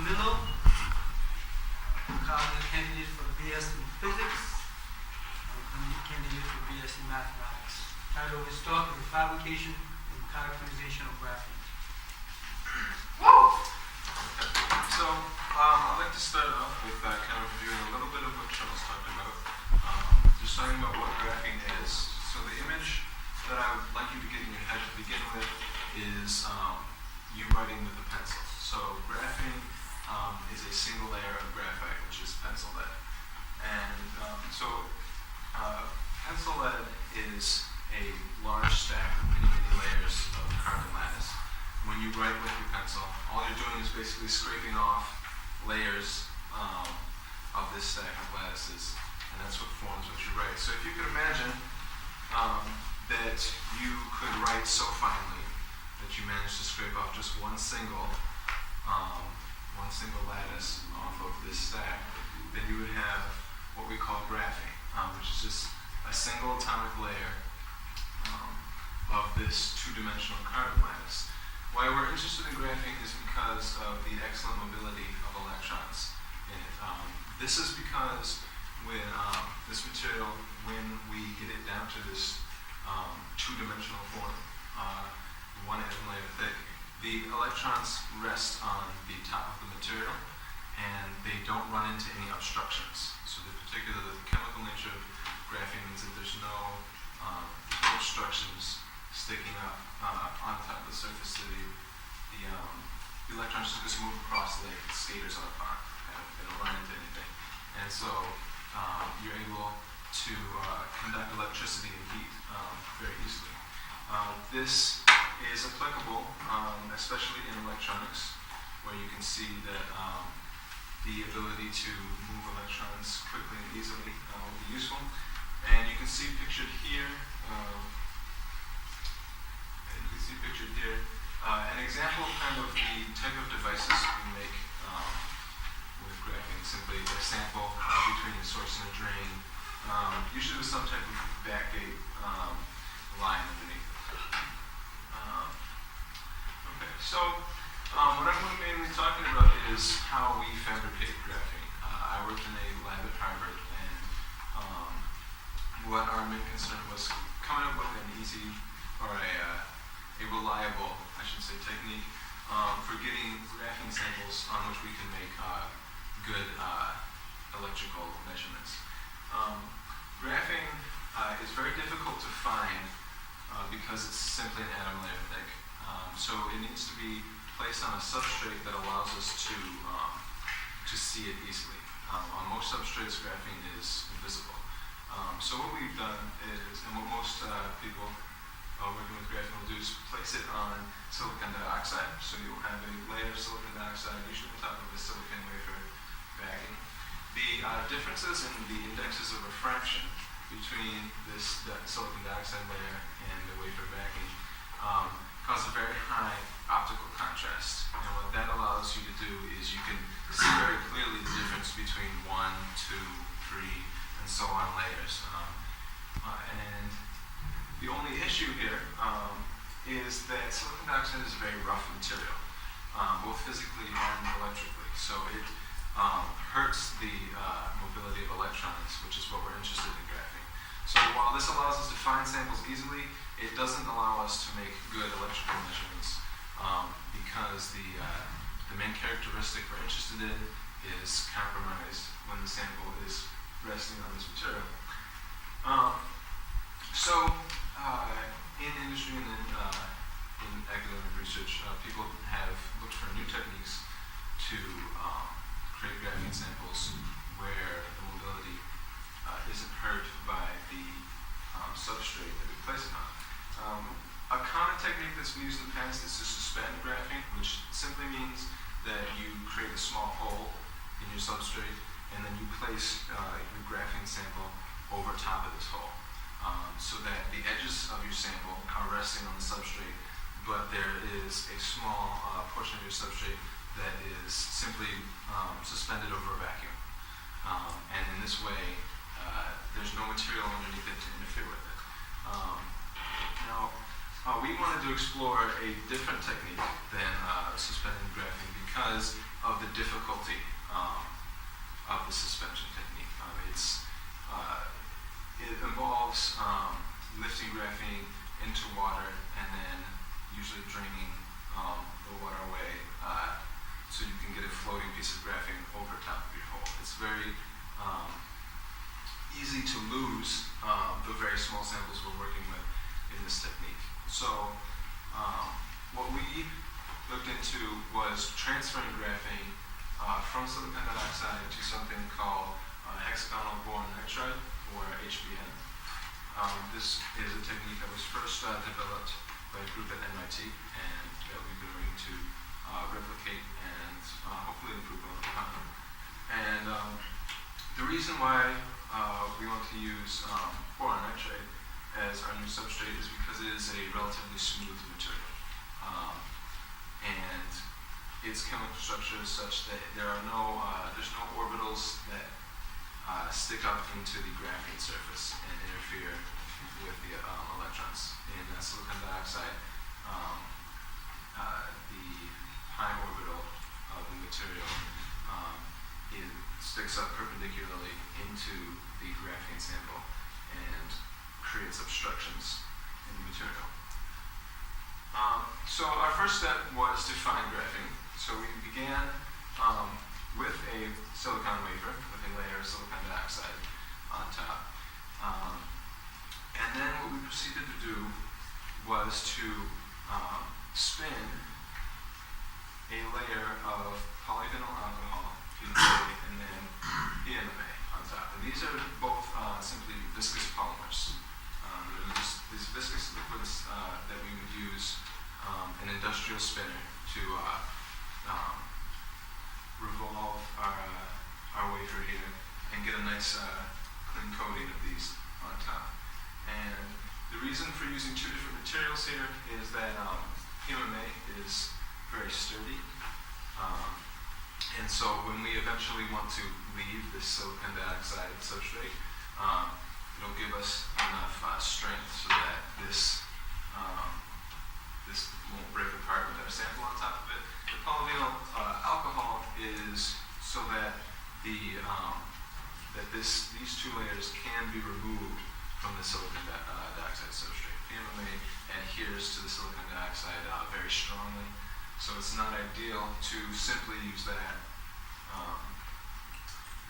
DiCamillo. Kyle candidate for BS in Physics. Candidate for BS in Mathematics. Title of his talk is The Fabrication and Characterization of Graphene. So, I'd like to start off with kind of reviewing a little bit of what Charles talked about. Just talking about what graphene is. So the image that I would like you to get in your head to begin with is you writing with a pencil. So graphene is a single layer of graphite, which is pencil lead. And pencil lead is a large stack of many, many layers of carbon lattice. When you write with your pencil, all you're doing is basically scraping off layers of this stack of lattices, and that's what forms what you write. So if you could imagine that you could write so finely that you managed to scrape off just one single lattice off of this stack, then you would have what we call graphene, which is just a single atomic layer of this two-dimensional carbon lattice. Why we're interested in graphene is because of the excellent mobility of electrons in it. This is because when this material, when we get it down to this two-dimensional form, one atom layer thick, the electrons rest on the top of the material and they don't run into any obstructions. So the chemical nature of graphene means that there's no obstructions sticking up on top of the surface. The electrons just move across like skaters on a pond. They don't run into anything. And so you're able to conduct electricity and heat very easily. This is applicable, especially in electronics, where you can see that the ability to move electrons quickly and easily will be useful. And you can see pictured here, an example of kind of the type of devices we make with graphene. Simply a sample between a source and a drain, usually with some type of backgate line underneath it. So what I'm mainly talking about is how we fabricate graphene. I worked in a lab at Harvard, and what our main concern was coming up with an easy or a reliable, I should say, technique for getting graphene samples on which we can make good electrical measurements. Graphene is very difficult to find because it's simply an atom layer thick. So it needs to be placed on a substrate that allows us to see it easily. On most substrates, graphene is invisible. So what we've done is, and what most people working with graphene will do, is place it on silicon dioxide. So you will have a layer of silicon dioxide, usually on top of a silicon wafer backing. The differences in the indexes of refraction between this silicon dioxide layer and the wafer backing cause a very high optical contrast. And what that allows you to do is you can see very clearly the difference between 1, 2, 3, and so on layers. And the only issue here is that silicon dioxide is a very rough material, both physically and electrically. So it hurts the mobility of electrons, which is what we're interested in graphene. So while this allows us to find samples easily, it doesn't allow us to make good electrical measurements because the main characteristic we're interested in is compromised when the sample is resting on this material. In industry and in academic research, people have looked for new techniques to create graphene samples where the mobility isn't hurt by the substrate that we place it on. A common technique that's been used in the past is to suspend graphene, which simply means that you create a small hole in your substrate and then you place your graphene sample over top of this hole. So that the edges of your sample are resting on the substrate, but there is a small portion of your substrate that is simply suspended over a vacuum. And in this way, there's no material underneath it to interfere with it. Now, we wanted to explore a different technique than suspending graphene because of the difficulty mixing graphene into water and then usually draining the water away so you can get a floating piece of graphene over top of your hole. It's very easy to lose the very small samples we're working with in this technique. So what we looked into was transferring graphene from silicon dioxide to something called hexagonal boron nitride, or HBN. This is a technique that was first developed by a group at MIT, and that we've been working to replicate and hopefully improve on over time. And the reason why we want to use boron nitride as our new substrate is because it is a relatively smooth material. And its chemical structure is such that there's no orbitals that stick up into the graphene surface and interfere with the electrons. In silicon dioxide, the pi orbital of the material it sticks up perpendicularly into the graphene sample and creates obstructions in the material. So our first step was to find graphene. So we began with a silicon wafer with a layer of silicon dioxide on top. And then what we proceeded to do was to spin a layer of polyvinyl alcohol, PVA, and then PMMA on top. And these are both simply viscous polymers. These viscous liquids that we would use an industrial spinner to revolve our wafer here and get a nice clean coating of these on top. And the reason for using two different materials here is that PMMA is very sturdy. And so when we eventually want to leave this silicon dioxide substrate, it'll give us enough strength so that this won't break apart with our sample on top of it. The polyvinyl alcohol is so that these two layers can be removed from the silicon dioxide substrate. PMMA adheres to the silicon dioxide very strongly, so it's not ideal to simply use that.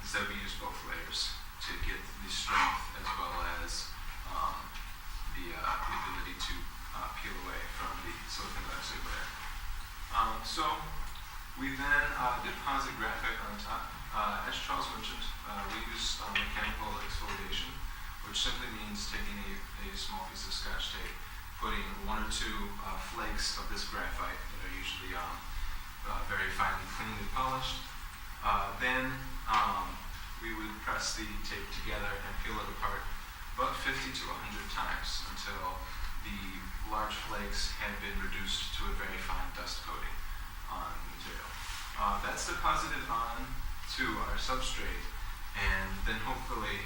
Instead, we use both layers to get the strength as well as the ability to peel away from the silicon dioxide layer. So we then deposit graphite on top. As Charles mentioned, we use mechanical exfoliation, which simply means taking a small piece of Scotch tape, putting one or two flakes of this graphite that are usually very finely cleaned and polished. Then we would press the tape together and peel it apart about 50 to 100 times until the large flakes had been reduced to a very fine dust coating on the material. That's deposited on to our substrate, and then hopefully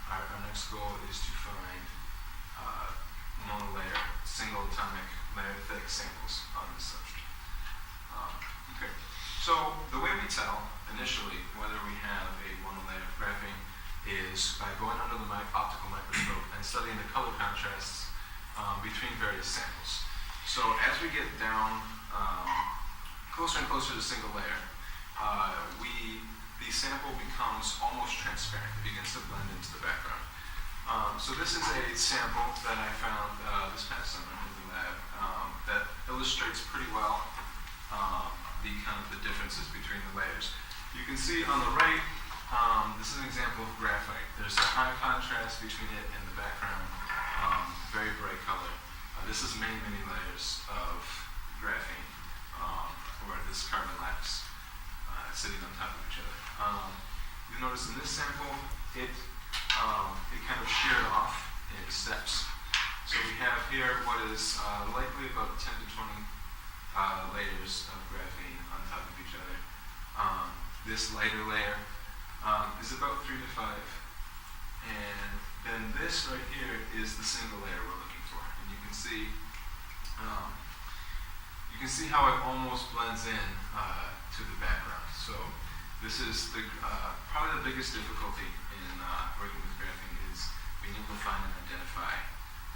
our next goal is to find monolayer, single atomic layer thick samples on this substrate. Okay. So the way we tell initially whether we have a monolayer of graphene is by going under the optical microscope and studying the color contrasts between various samples. So as we get down closer and closer to single layer, the sample becomes almost transparent. It begins to blend into the background. So this is a sample that I found this past summer in the lab that illustrates pretty well the differences between the layers. You can see on the right, this is an example of graphite. There's a high contrast between it and the background, very bright color. This is many, many layers of graphene, or this carbon lattice sitting on top of each other. You notice in this sample, it kind of sheared off in steps. So we have here what is likely about 10 to 20 layers of graphene on top of each other. This lighter layer is about 3 to 5. And then this right here is the single layer we're looking for. And you can see how it almost blends in to the background. So this is probably the biggest difficulty in working with graphene is being able to find and identify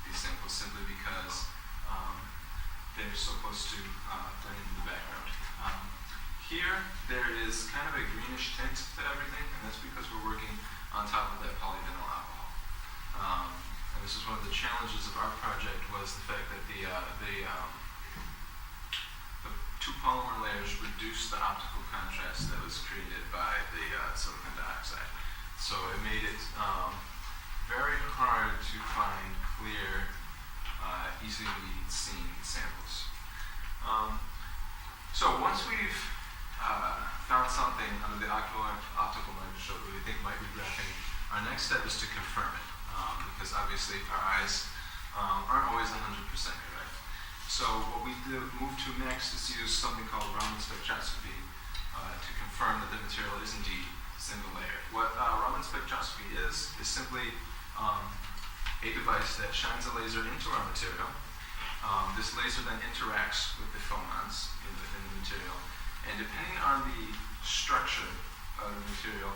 these samples simply because they're so close to blend into the background. Here, there is kind of a greenish tint to everything, and that's because we're working on top of that polyvinyl alcohol. And this is one of the challenges of our project was the fact that the two polymer layers reduced the optical contrast that was created by the silicon dioxide. So it made it very hard to find clear, easily seen samples. So once we've found something under the optical microscope that we think might be graphene, our next step is to confirm it, because obviously our eyes aren't always 100% correct. So what we move to next is to use something called Raman spectroscopy to confirm that the material is indeed single layered. What Raman spectroscopy is simply a device that shines a laser into our material. This laser then interacts with the phonons in the material, and depending on the structure of the material,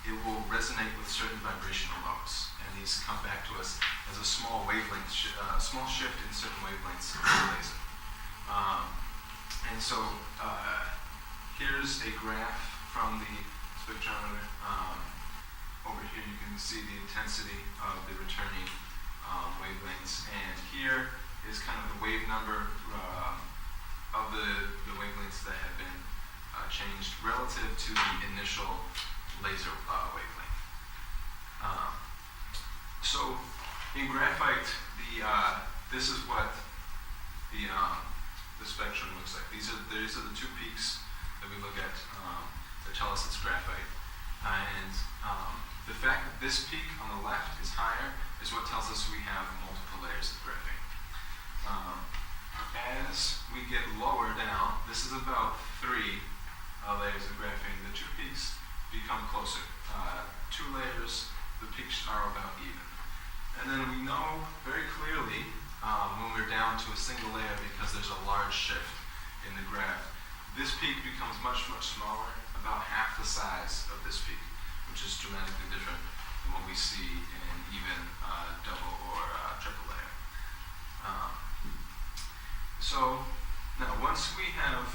it will resonate with certain vibrational modes, and these come back to us as a small wavelength, small shift in certain wavelengths of the laser. And so here's a graph from the spectrometer. Over here you can see the intensity of the returning wavelengths, and here is kind of the wave number of the wavelengths that have been changed relative to the initial laser wavelength. So in graphite, this is what the spectrum looks like. These are the two peaks that we look at that tell us it's graphite. And the fact that this peak on the left is higher is what tells us we have multiple layers of graphene. As we get lower down, this is about 3 layers of graphene. The two peaks become closer. 2 layers, the peaks are about even. And then we know very clearly when we're down to a single layer, because there's a large shift in the graph, this peak becomes much, much smaller, about half the size of this peak, which is dramatically different than what we see in even double or triple layer. So now once we have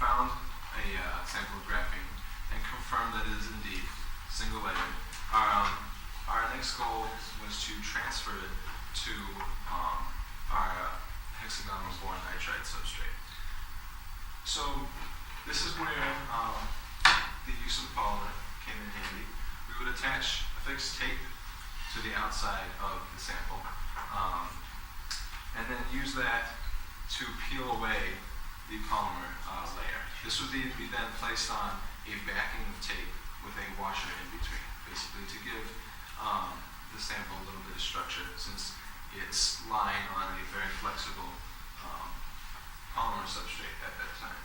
found a sample of graphene and confirmed that it is indeed single layered, our next goal was to transfer it to our hexagonal boron nitride substrate. So this is where the use of the polymer came in handy. We would attach a fixed tape to the outside of the sample, and then use that to peel away the polymer layer. This would be then placed on a backing of tape with a washer in between, basically to give the sample a little bit of structure, since it's lying on a very flexible polymer substrate at that time.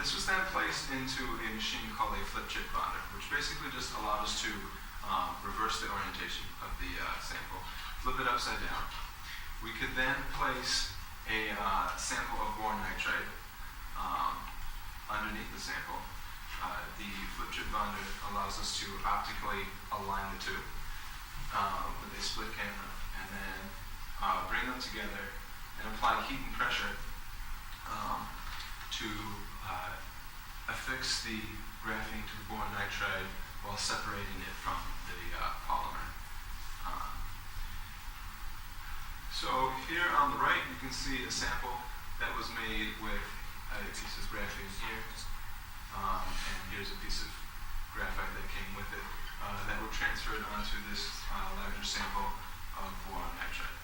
This was then placed into a machine called a flip chip bonder, which basically just allowed us to reverse the orientation of the sample, flip it upside down. We could then place a sample of boron nitride underneath the sample. The flip chip bonder allows us to optically align the two with a split camera, and then bring them together and apply heat and pressure to affix the graphene to the boron nitride while separating it from the polymer. So here on the right you can see a sample that was made with a piece of graphene here, and here's a piece of graphite that came with it that were transferred onto this larger sample of boron nitride.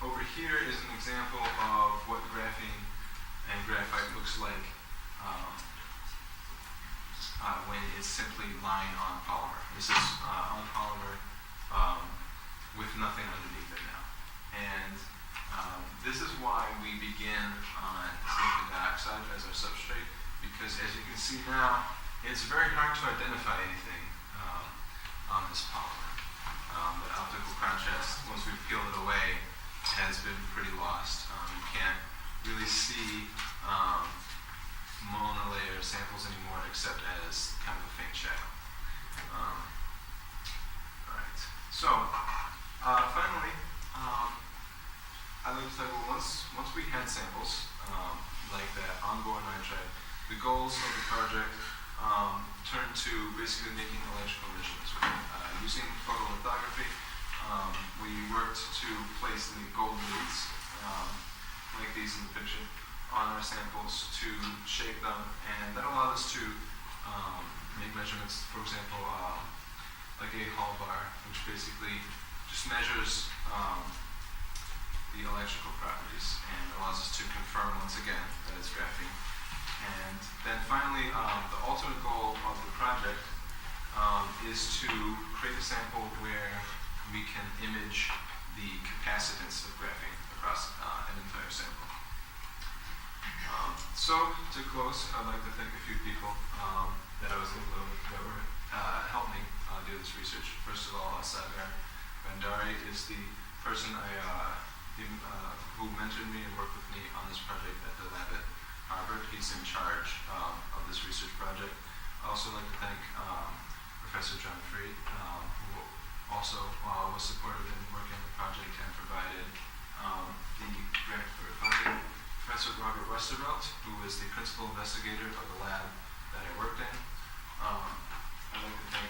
Over here is an example of what graphene and graphite looks like when it's simply lying on polymer. This is on polymer with nothing underneath it now. And this is why we begin on silicon dioxide as our substrate, because as you can see now, it's very hard to identify anything on this polymer. The optical contrast, once we've peeled it away, has been pretty lost. You can't really see monolayer samples anymore, except as kind of a faint shadow. Alright. So, finally, I'd like to say, well, once we had samples like that on boron nitride, the goals of the project turned to basically making electrical measurements. Using photolithography, we worked to place the gold leads, like these in the picture, on our samples to shape them, and that allowed us to make measurements, for example, like a Hall bar, which basically just measures the electrical properties and allows us to confirm once again that it's graphene. And then finally, the ultimate goal of the project is to create a sample where we can image the capacitance of graphene across an entire sample. So to close, I'd like to thank a few people that I was able to help me do this research. First of all, Sagar Bandari is the person who mentored me and worked with me on this project at the lab at Harvard. He's in charge of this research project. I'd also like to thank Professor John Freed, who also was supportive in working on the project and provided the grant for funding. Professor Robert Westervelt, who is the principal investigator of the lab that I worked in. I'd like to thank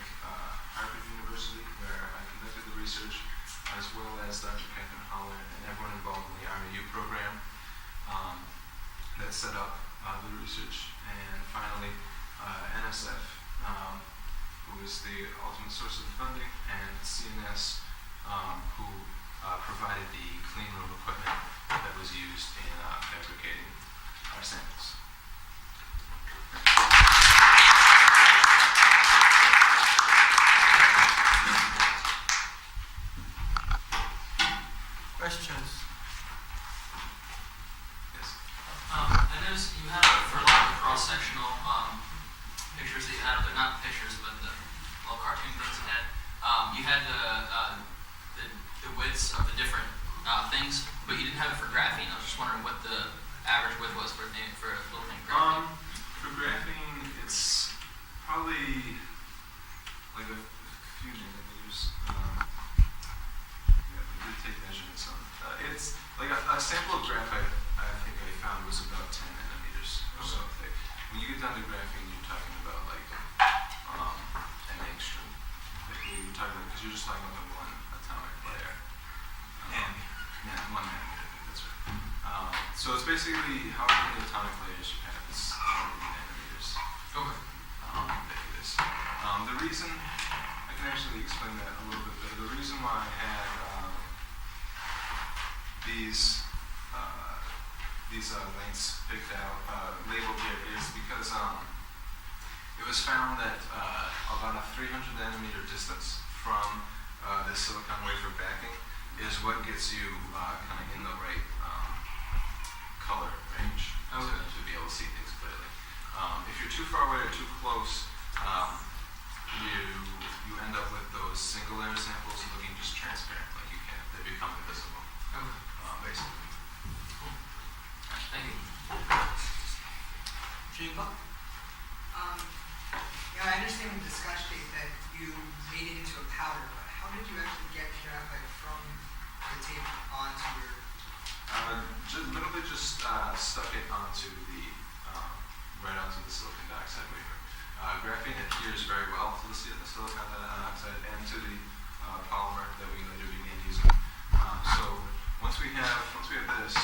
Harvard University, where I conducted the research, as well as Dr. Catherine Holler and everyone involved in the REU program that set up the research. And finally, NSF, who is the ultimate source of the funding, and CNS, who provided the clean room equipment that was used in fabricating our samples. Questions? Yes. I noticed you had, for a lot of the cross-sectional pictures that you had, they're not pictures, but the little cartoon things you had the widths of the different things, but you didn't have it for graphene. I was just wondering what the average width was for a little thing graphene. For graphene, it's probably like a few nanometers. Yeah, we did take measurements on it's like a sample of graphite, I think I found was about 10 nanometers or so thick. When you get down to graphene, you're talking about like an angstrom. Like you're talking about, because you're just talking about the one atomic layer. Yeah, 1 nanometer, that's right. So it's basically how many atomic layers you have is how many nanometers. Okay. Thick it is. The reason, I can actually explain that a little bit better. The reason why I had these lengths picked out, labeled here, is because it was found that about a 300 nanometer distance from the silicon wafer backing is what gets you kind of in the right color range to be able to see things clearly. If you're too far away or too close, you end up with those single layer samples looking just transparent, like you can't, they become invisible, basically. Thank you. Jingle? Yeah, I understand the discussion tape that you made it into a powder, but how did you actually get graphite from the tape onto your... Literally just stuck it onto the, right onto the silicon dioxide wafer. Graphene adheres very well to the silicon dioxide and to the polymer that we later began using. So once we have this,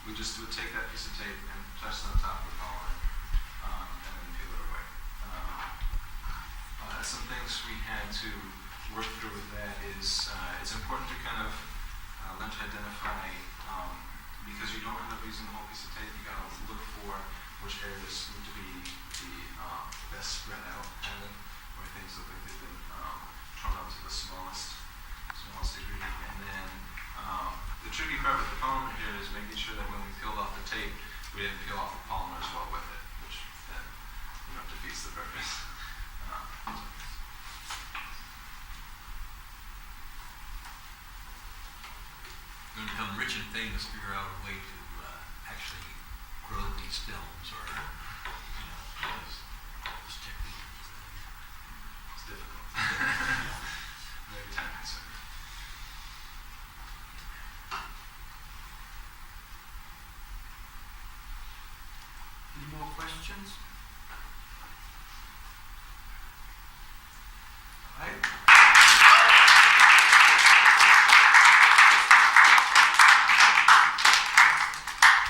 we just would take that piece of tape and touch it on top of the polymer, and then peel it away. Some things we had to work through with that is it's important to kind of learn to identify, because you don't end up using the whole piece of tape, you gotta look for which areas need to be the best spread out, and then where things look like they've been torn up to the smallest degree. And then the tricky part with the polymer here is making sure that when we peeled off the tape, we didn't peel off the polymer as well with it, which then defeats the purpose. Going to become rich and famous, figure out a way to actually grow these films, or this technique. It's difficult. Very time questions?